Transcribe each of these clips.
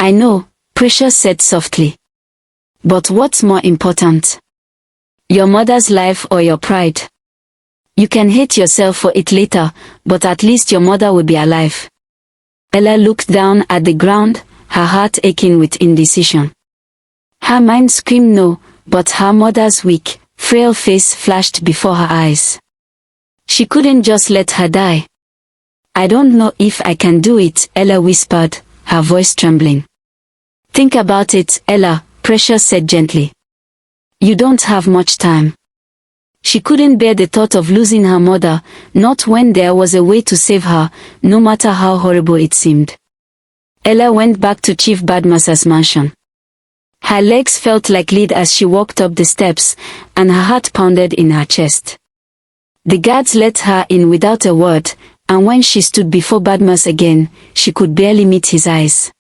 I know, Precious said softly. But what's more important? Your mother's life or your pride? You can hate yourself for it later, but at least your mother will be alive. Ella looked down at the ground, her heart aching with indecision. Her mind screamed no, but her mother's weak, frail face flashed before her eyes. She couldn't just let her die. I don't know if I can do it, Ella whispered, her voice trembling. Think about it, Ella, Precious said gently. You don't have much time. She couldn't bear the thought of losing her mother, not when there was a way to save her, no matter how horrible it seemed. Ella went back to Chief Badmus's mansion. Her legs felt like lead as she walked up the steps, and her heart pounded in her chest. The guards let her in without a word, and when she stood before Badmus again, she could barely meet his eyes.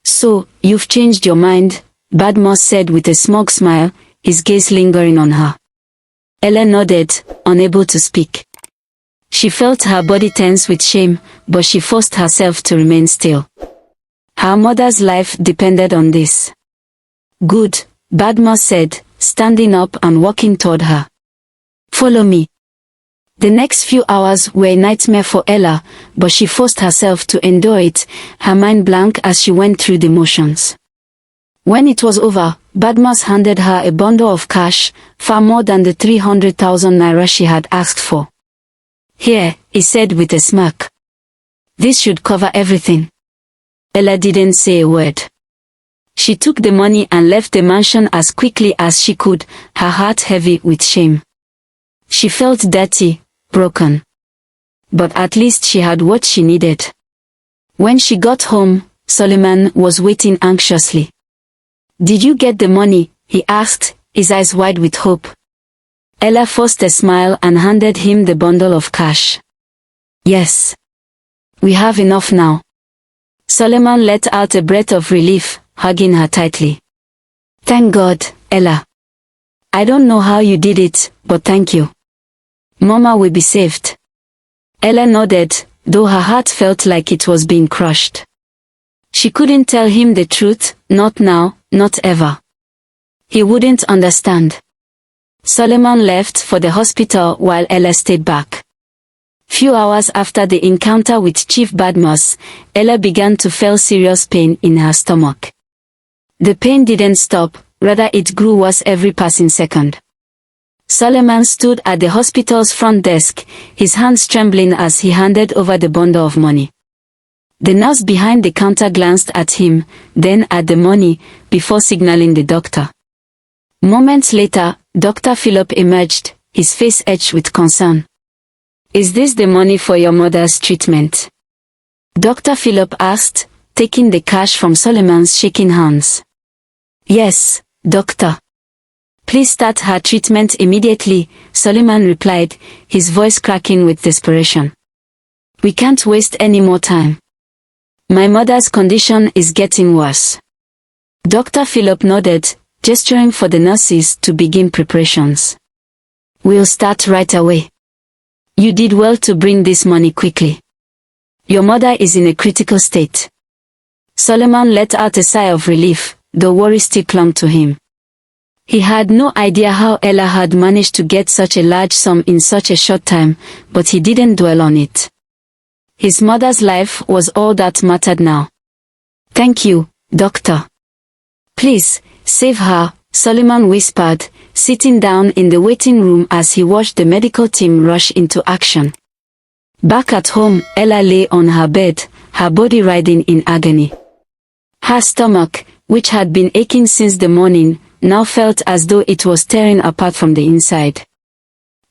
So, you've changed your mind, Badmus said with a smug smile, his gaze lingering on her. Ella nodded, unable to speak. She felt her body tense with shame, but she forced herself to remain still. Her mother's life depended on this. Good, Badmus said, standing up and walking toward her. Follow me. The next few hours were a nightmare for Ella, but she forced herself to endure it, her mind blank as she went through the motions. When it was over, Badmus handed her a bundle of cash, far more than the 300,000 naira she had asked for. Here, he said with a smirk. This should cover everything. Ella didn't say a word. She took the money and left the mansion as quickly as she could, her heart heavy with shame. She felt dirty, broken. But at least she had what she needed. When she got home, Solomon was waiting anxiously. Did you get the money? He asked, his eyes wide with hope. Ella forced a smile and handed him the bundle of cash. Yes. We have enough now. Solomon let out a breath of relief, hugging her tightly. Thank God, Ella. I don't know how you did it, but thank you. Mama will be saved. Ella nodded, though her heart felt like it was being crushed. She couldn't tell him the truth, not now, not ever. He wouldn't understand. Solomon left for the hospital while Ella stayed back. Few hours after the encounter with Chief Badmus, Ella began to feel serious pain in her stomach. The pain didn't stop, rather it grew worse every passing second. Solomon stood at the hospital's front desk, his hands trembling as he handed over the bundle of money. The nurse behind the counter glanced at him, then at the money, before signaling the doctor. Moments later, Dr. Philip emerged, his face etched with concern. Is this the money for your mother's treatment? Dr. Philip asked, taking the cash from Solomon's shaking hands. Yes, doctor. Please start her treatment immediately, Solomon replied, his voice cracking with desperation. We can't waste any more time. My mother's condition is getting worse. Dr. Philip nodded, gesturing for the nurses to begin preparations. We'll start right away. You did well to bring this money quickly. Your mother is in a critical state. Solomon let out a sigh of relief, though worry still clung to him. He had no idea how Ella had managed to get such a large sum in such a short time, but he didn't dwell on it. His mother's life was all that mattered now. Thank you, doctor. Please, save her, Solomon whispered, sitting down in the waiting room as he watched the medical team rush into action. Back at home, Ella lay on her bed, her body writhing in agony. Her stomach, which had been aching since the morning, now felt as though it was tearing apart from the inside.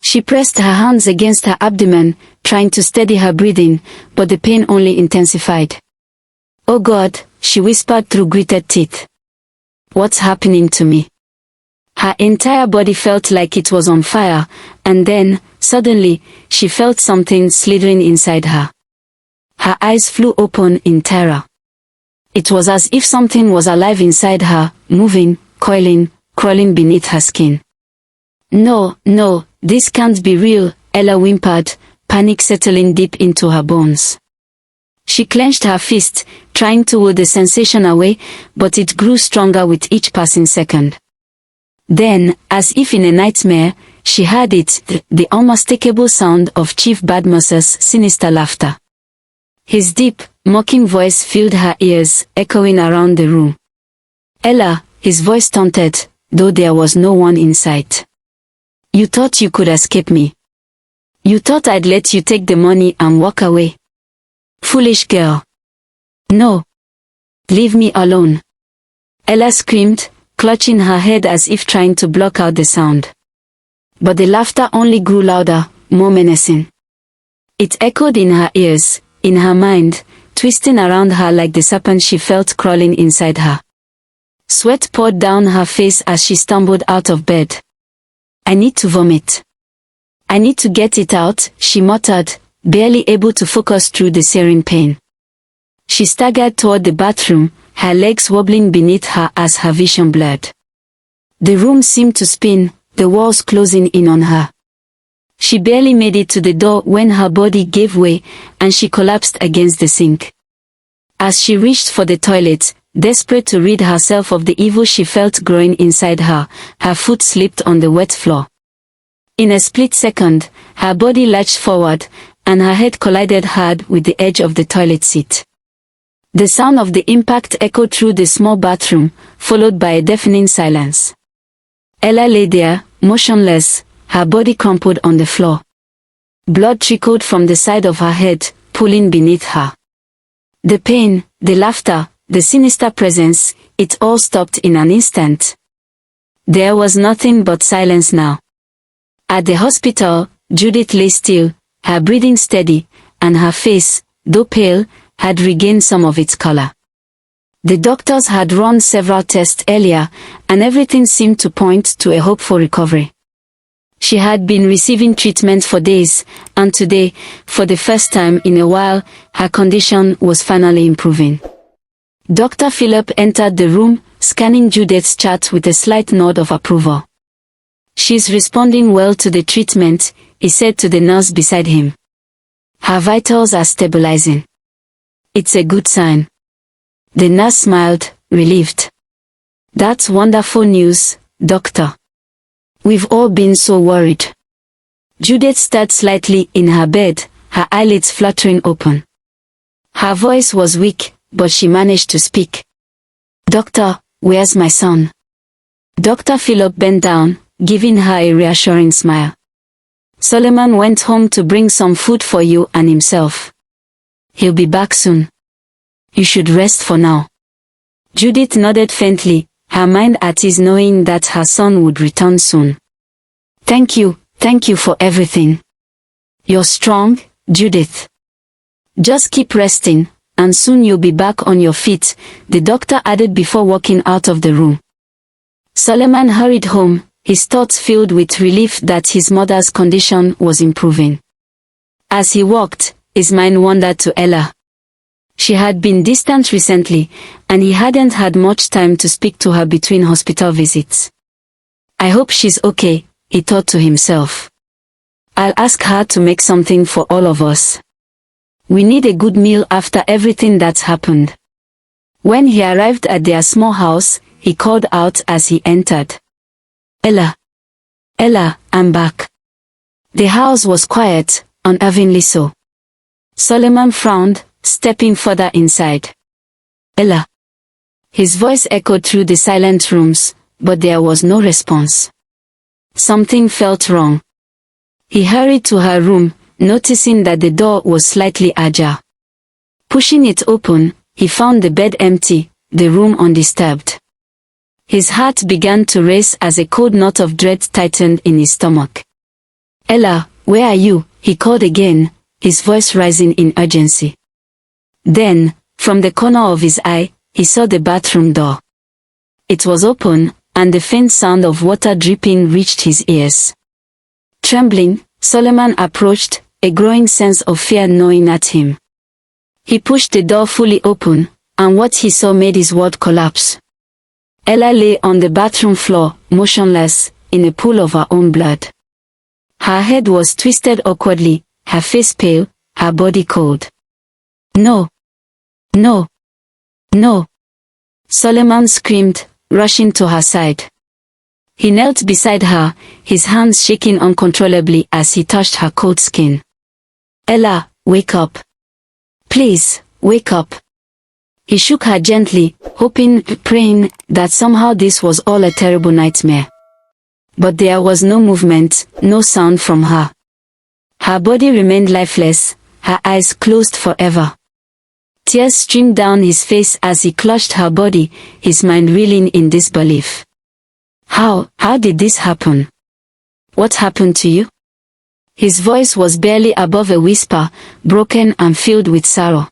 She pressed her hands against her abdomen, trying to steady her breathing, but the pain only intensified. Oh God, she whispered through gritted teeth. What's happening to me? Her entire body felt like it was on fire, and then, suddenly, she felt something slithering inside her. Her eyes flew open in terror. It was as if something was alive inside her, moving, coiling, crawling beneath her skin. No, this can't be real, Ella whimpered, panic settling deep into her bones. She clenched her fist, trying to woo the sensation away, but it grew stronger with each passing second. Then, as if in a nightmare, she heard it, the unmistakable sound of Chief Badmus's sinister laughter. His deep, mocking voice filled her ears, echoing around the room. "Ella," his voice taunted, though there was no one in sight. "You thought you could escape me. You thought I'd let you take the money and walk away. Foolish girl. No. Leave me alone." Ella screamed, clutching her head as if trying to block out the sound. But the laughter only grew louder, more menacing. It echoed in her ears, in her mind, twisting around her like the serpent she felt crawling inside her. Sweat poured down her face as she stumbled out of bed. "I need to vomit. I need to get it out," she muttered, barely able to focus through the searing pain. She staggered toward the bathroom, her legs wobbling beneath her as her vision blurred. The room seemed to spin, the walls closing in on her. She barely made it to the door when her body gave way, and she collapsed against the sink. As she reached for the toilet, desperate to rid herself of the evil she felt growing inside her, her foot slipped on the wet floor. In a split second, her body lurched forward, and her head collided hard with the edge of the toilet seat. The sound of the impact echoed through the small bathroom, followed by a deafening silence. Ella lay there, motionless, her body crumpled on the floor. Blood trickled from the side of her head, pooling beneath her. The pain, the laughter, the sinister presence, it all stopped in an instant. There was nothing but silence now. At the hospital, Judith lay still, her breathing steady, and her face, though pale, had regained some of its color. The doctors had run several tests earlier, and everything seemed to point to a hopeful recovery. She had been receiving treatment for days, and today, for the first time in a while, her condition was finally improving. Dr. Philip entered the room, scanning Judith's chart with a slight nod of approval. "She's responding well to the treatment," he said to the nurse beside him. "Her vitals are stabilizing. It's a good sign." The nurse smiled, relieved. "That's wonderful news, doctor. We've all been so worried." Judith stirred slightly in her bed, her eyelids fluttering open. Her voice was weak, but she managed to speak. "Doctor, where's my son?" Dr. Philip bent down, giving her a reassuring smile. "Solomon went home to bring some food for you and himself. He'll be back soon. You should rest for now." Judith nodded faintly, her mind at ease knowing that her son would return soon. Thank you for everything. You're strong, Judith. Just keep resting, and soon you'll be back on your feet," the doctor added before walking out of the room. Solomon hurried home, his thoughts filled with relief that his mother's condition was improving. As he walked, his mind wandered to Ella. She had been distant recently, and he hadn't had much time to speak to her between hospital visits. "I hope she's okay," he thought to himself. "I'll ask her to make something for all of us. We need a good meal after everything that's happened." When he arrived at their small house, he called out as he entered. "Ella. Ella, I'm back." The house was quiet, unnervingly so. Solomon frowned, stepping further inside. "Ella." His voice echoed through the silent rooms, but there was no response. Something felt wrong. He hurried to her room, noticing that the door was slightly ajar. Pushing it open, he found the bed empty, the room undisturbed. His heart began to race as a cold knot of dread tightened in his stomach. "Ella, where are you?" he called again, his voice rising in urgency. Then, from the corner of his eye, he saw the bathroom door. It was open, and the faint sound of water dripping reached his ears. Trembling, Solomon approached, a growing sense of fear gnawing at him. He pushed the door fully open, and what he saw made his world collapse. Ella lay on the bathroom floor, motionless, in a pool of her own blood. Her head was twisted awkwardly, her face pale, her body cold. "No," No. No. Solomon screamed, rushing to her side. He knelt beside her, his hands shaking uncontrollably as he touched her cold skin. Ella, wake up. Please, wake up. He shook her gently, hoping, praying, that somehow this was all a terrible nightmare. But there was no movement, no sound from her. Her body remained lifeless, her eyes closed forever. Tears streamed down his face as he clutched her body, his mind reeling in disbelief. How did this happen? What happened to you? His voice was barely above a whisper, broken and filled with sorrow.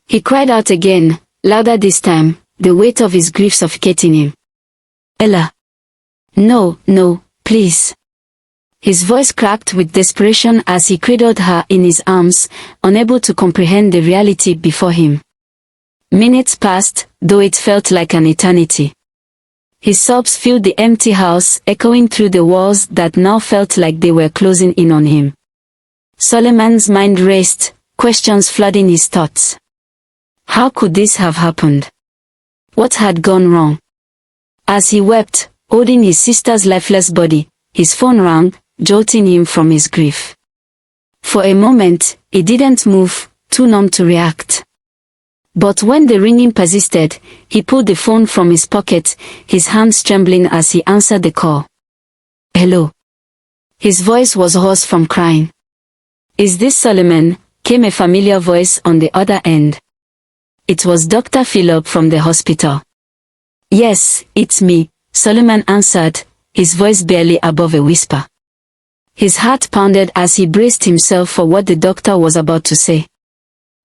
He cried out again, louder this time, the weight of his grief suffocating him. Ella. No, please. His voice cracked with desperation as he cradled her in his arms, unable to comprehend the reality before him. Minutes passed, though it felt like an eternity. His sobs filled the empty house, echoing through the walls that now felt like they were closing in on him. Solomon's mind raced, questions flooding his thoughts. How could this have happened? What had gone wrong? As he wept, holding his sister's lifeless body, his phone rang, jolting him from his grief. For a moment, he didn't move, too numb to react. But when the ringing persisted, he pulled the phone from his pocket, his hands trembling as he answered the call. Hello. His voice was hoarse from crying. Is this Solomon? Came a familiar voice on the other end. It was Dr. Philip from the hospital. Yes, it's me, Solomon answered, his voice barely above a whisper. His heart pounded as he braced himself for what the doctor was about to say.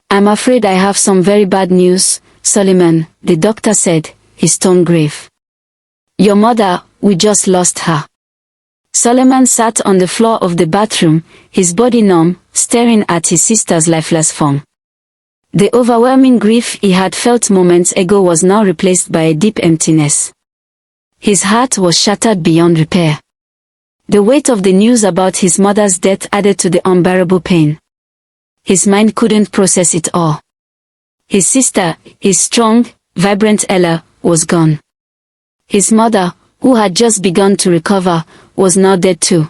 I'm afraid I have some very bad news, Solomon, the doctor said, his tone grave. Your mother, we just lost her. Solomon sat on the floor of the bathroom, his body numb, staring at his sister's lifeless form. The overwhelming grief he had felt moments ago was now replaced by a deep emptiness. His heart was shattered beyond repair. The weight of the news about his mother's death added to the unbearable pain. His mind couldn't process it all. His sister, his strong, vibrant Ella, was gone. His mother, who had just begun to recover, was now dead too.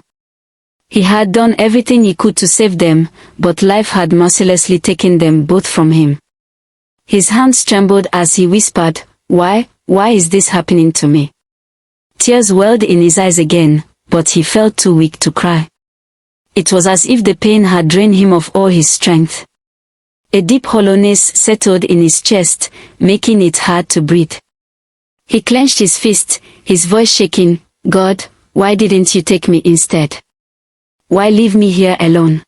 He had done everything he could to save them, but life had mercilessly taken them both from him. His hands trembled as he whispered, why is this happening to me? Tears welled in his eyes again, but he felt too weak to cry. It was as if the pain had drained him of all his strength. A deep hollowness settled in his chest, making it hard to breathe. He clenched his fist, his voice shaking, God, why didn't you take me instead? Why leave me here alone?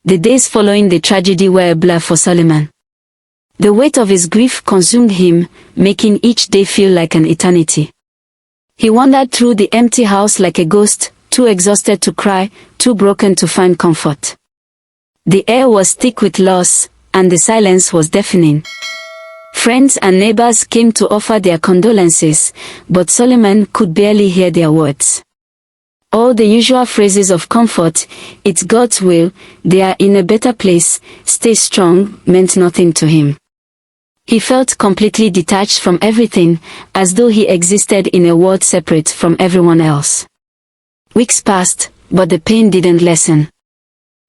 The days following the tragedy were a blur for Solomon. The weight of his grief consumed him, making each day feel like an eternity. He wandered through the empty house like a ghost, too exhausted to cry, too broken to find comfort. The air was thick with loss, and the silence was deafening. Friends and neighbors came to offer their condolences, but Solomon could barely hear their words. All the usual phrases of comfort, it's God's will, they are in a better place, stay strong, meant nothing to him. He felt completely detached from everything, as though he existed in a world separate from everyone else. Weeks passed, but the pain didn't lessen.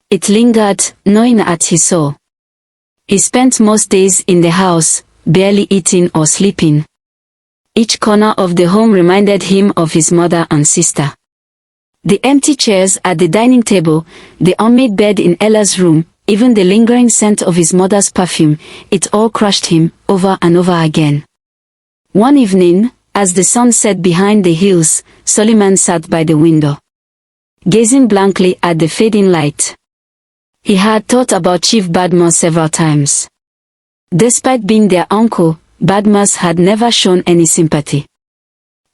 It lingered, gnawing at his soul. He spent most days in the house, barely eating or sleeping. Each corner of the home reminded him of his mother and sister. The empty chairs at the dining table, the unmade bed in Ella's room, even the lingering scent of his mother's perfume, it all crushed him, over and over again. One evening, as the sun set behind the hills, Solomon sat by the window, gazing blankly at the fading light. He had thought about Chief Badmus several times. Despite being their uncle, Badmus had never shown any sympathy.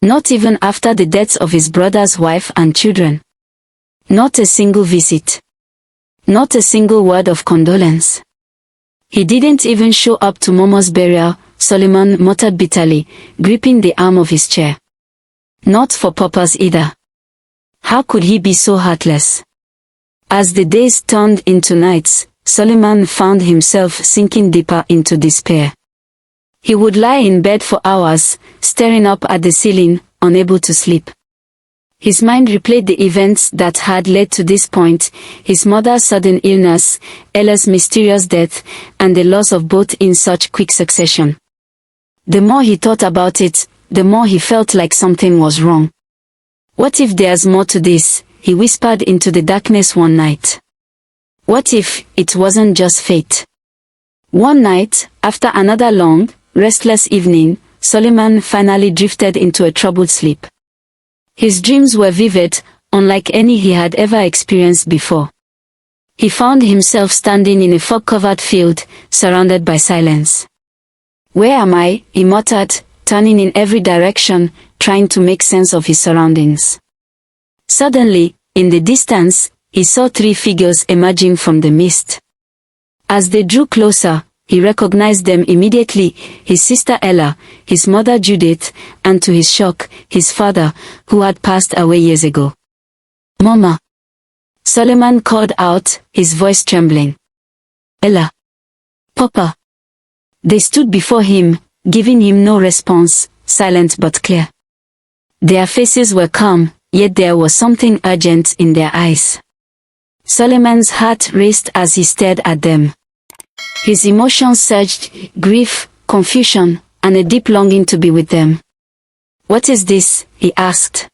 Not even after the deaths of his brother's wife and children. Not a single visit. Not a single word of condolence. He didn't even show up to Momo's burial, Solomon muttered bitterly, gripping the arm of his chair. Not for Papa's either. How could he be so heartless? As the days turned into nights, Solomon found himself sinking deeper into despair. He would lie in bed for hours, staring up at the ceiling, unable to sleep. His mind replayed the events that had led to this point, his mother's sudden illness, Ella's mysterious death, and the loss of both in such quick succession. The more he thought about it, the more he felt like something was wrong. What if there's more to this? He whispered into the darkness one night. What if it wasn't just fate? One night, after another long, restless evening, Solomon finally drifted into a troubled sleep. His dreams were vivid, unlike any he had ever experienced before. He found himself standing in a fog-covered field, surrounded by silence. "Where am I?" he muttered, turning in every direction, trying to make sense of his surroundings. Suddenly, in the distance, he saw three figures emerging from the mist. As they drew closer, he recognized them immediately: his sister Ella, his mother Judith, and to his shock, his father, who had passed away years ago. "Mama!" Solomon called out, his voice trembling. "Ella! Papa!" They stood before him, giving him no response, silent but clear. Their faces were calm, yet there was something urgent in their eyes. Solomon's heart raced as he stared at them. His emotions surged: grief, confusion, and a deep longing to be with them. "What is this?" he asked.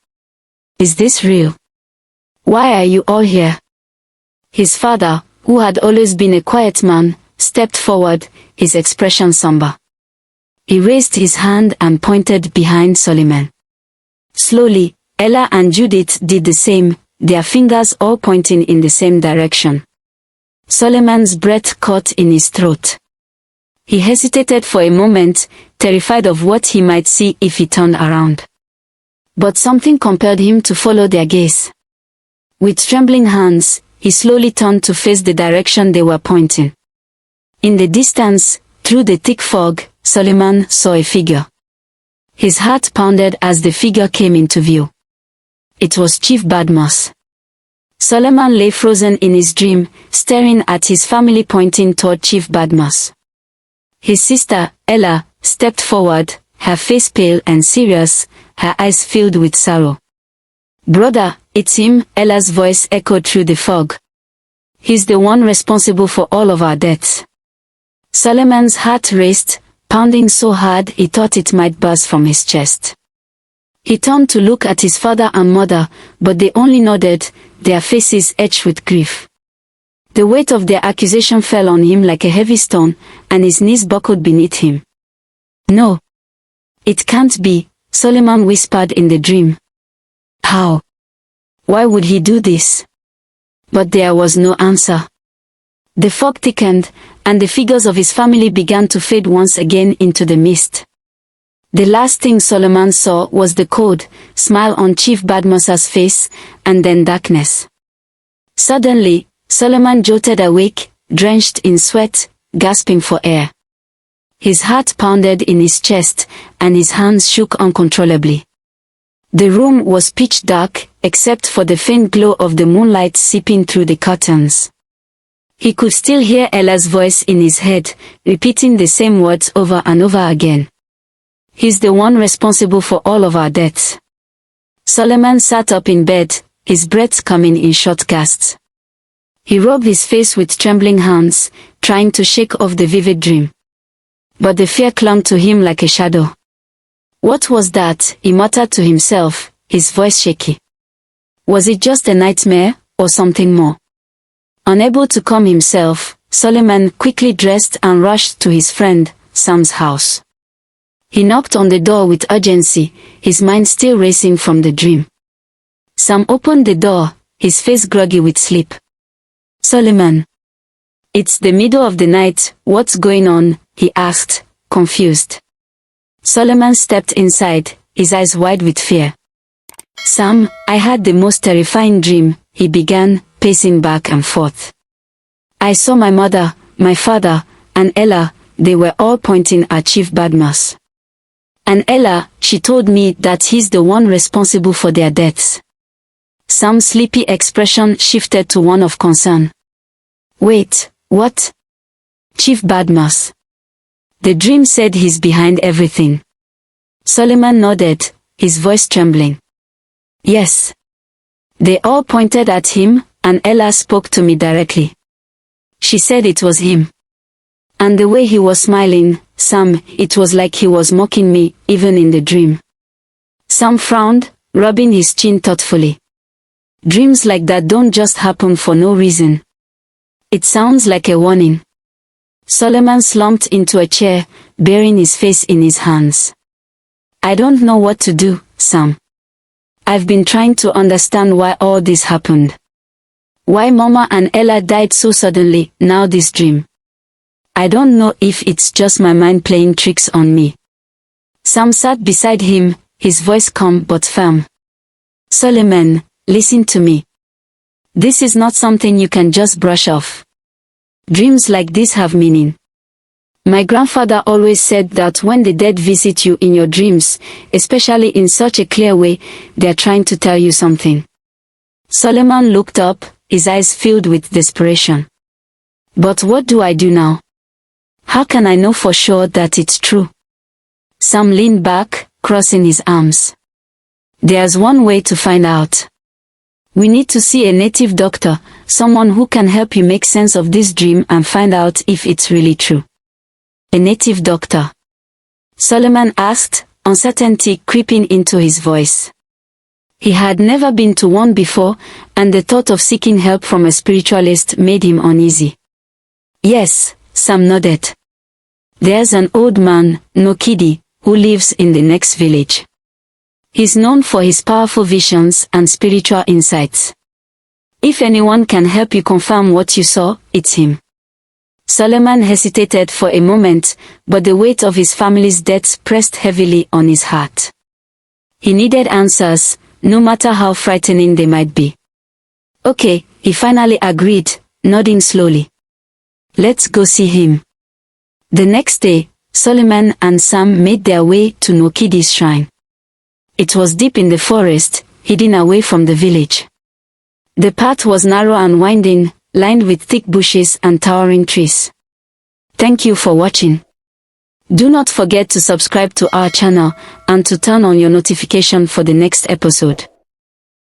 "Is this real? Why are you all here?" His father, who had always been a quiet man, stepped forward, his expression somber. He raised his hand and pointed behind Solomon. Slowly, Ella and Judith did the same, their fingers all pointing in the same direction. Solomon's breath caught in his throat. He hesitated for a moment, terrified of what he might see if he turned around. But something compelled him to follow their gaze. With trembling hands, he slowly turned to face the direction they were pointing. In the distance, through the thick fog, Solomon saw a figure. His heart pounded as the figure came into view. It was Chief Badmus. Solomon lay frozen in his dream, staring at his family pointing toward Chief Badmus. His sister, Ella, stepped forward, her face pale and serious, her eyes filled with sorrow. "Brother, it's him," Ella's voice echoed through the fog. "He's the one responsible for all of our deaths." Solomon's heart raced, pounding so hard he thought it might burst from his chest. He turned to look at his father and mother, but they only nodded, their faces etched with grief. The weight of their accusation fell on him like a heavy stone, and his knees buckled beneath him. "No. It can't be," Solomon whispered in the dream. "How? Why would he do this?" But there was no answer. The fog thickened, and the figures of his family began to fade once again into the mist. The last thing Solomon saw was the cold smile on Chief Badmus's face, and then darkness. Suddenly, Solomon jolted awake, drenched in sweat, gasping for air. His heart pounded in his chest, and his hands shook uncontrollably. The room was pitch dark, except for the faint glow of the moonlight seeping through the curtains. He could still hear Ella's voice in his head, repeating the same words over and over again. "He's the one responsible for all of our deaths." Solomon sat up in bed, his breath coming in short gasps. He rubbed his face with trembling hands, trying to shake off the vivid dream. But the fear clung to him like a shadow. "What was that?" he muttered to himself, his voice shaky. Was it just a nightmare, or something more? Unable to calm himself, Solomon quickly dressed and rushed to his friend, Sam's house. He knocked on the door with urgency, his mind still racing from the dream. Sam opened the door, his face groggy with sleep. "Solomon." "It's the middle of the night, what's going on?" he asked, confused. Solomon stepped inside, his eyes wide with fear. "Sam, I had the most terrifying dream," he began, pacing back and forth. "I saw my mother, my father, and Ella, they were all pointing at Chief Badmus. And Ella, she told me that he's the one responsible for their deaths." Sam's sleepy expression shifted to one of concern. "Wait, What? Chief Badmus. The dream said he's behind everything. Solomon nodded, his voice trembling. Yes. They all pointed at him, and Ella spoke to me directly. She said it was him. And the way he was smiling, Sam, it was like he was mocking me, even in the dream. Sam frowned, rubbing his chin thoughtfully. Dreams like that don't just happen for no reason. It sounds like a warning. Solomon slumped into a chair, burying his face in his hands. I don't know what to do, Sam. I've been trying to understand why all this happened. Why Mama and Ella died so suddenly, now this dream. I don't know if it's just my mind playing tricks on me. Sam sat beside him, his voice calm but firm. Solomon, listen to me. This is not something you can just brush off. Dreams like this have meaning. My grandfather always said that when the dead visit you in your dreams, especially in such a clear way, they're trying to tell you something. Solomon looked up, his eyes filled with desperation. But what do I do now? How can I know for sure that it's true? Sam leaned back, crossing his arms. There's one way to find out. We need to see a native doctor, someone who can help you make sense of this dream and find out if it's really true. A native doctor? Solomon asked, uncertainty creeping into his voice. He had never been to one before, and the thought of seeking help from a spiritualist made him uneasy. Yes, Sam nodded. There's an old man, Nokidi, who lives in the next village. He's known for his powerful visions and spiritual insights. If anyone can help you confirm what you saw, it's him. Solomon hesitated for a moment, but the weight of his family's deaths pressed heavily on his heart. He needed answers, no matter how frightening they might be. Okay, he finally agreed, nodding slowly. Let's go see him. The next day, Solomon and Sam made their way to Nokidi's shrine. It was deep in the forest, hidden away from the village. The path was narrow and winding, lined with thick bushes and towering trees. Thank you for watching. Do not forget to subscribe to our channel and to turn on your notification for the next episode.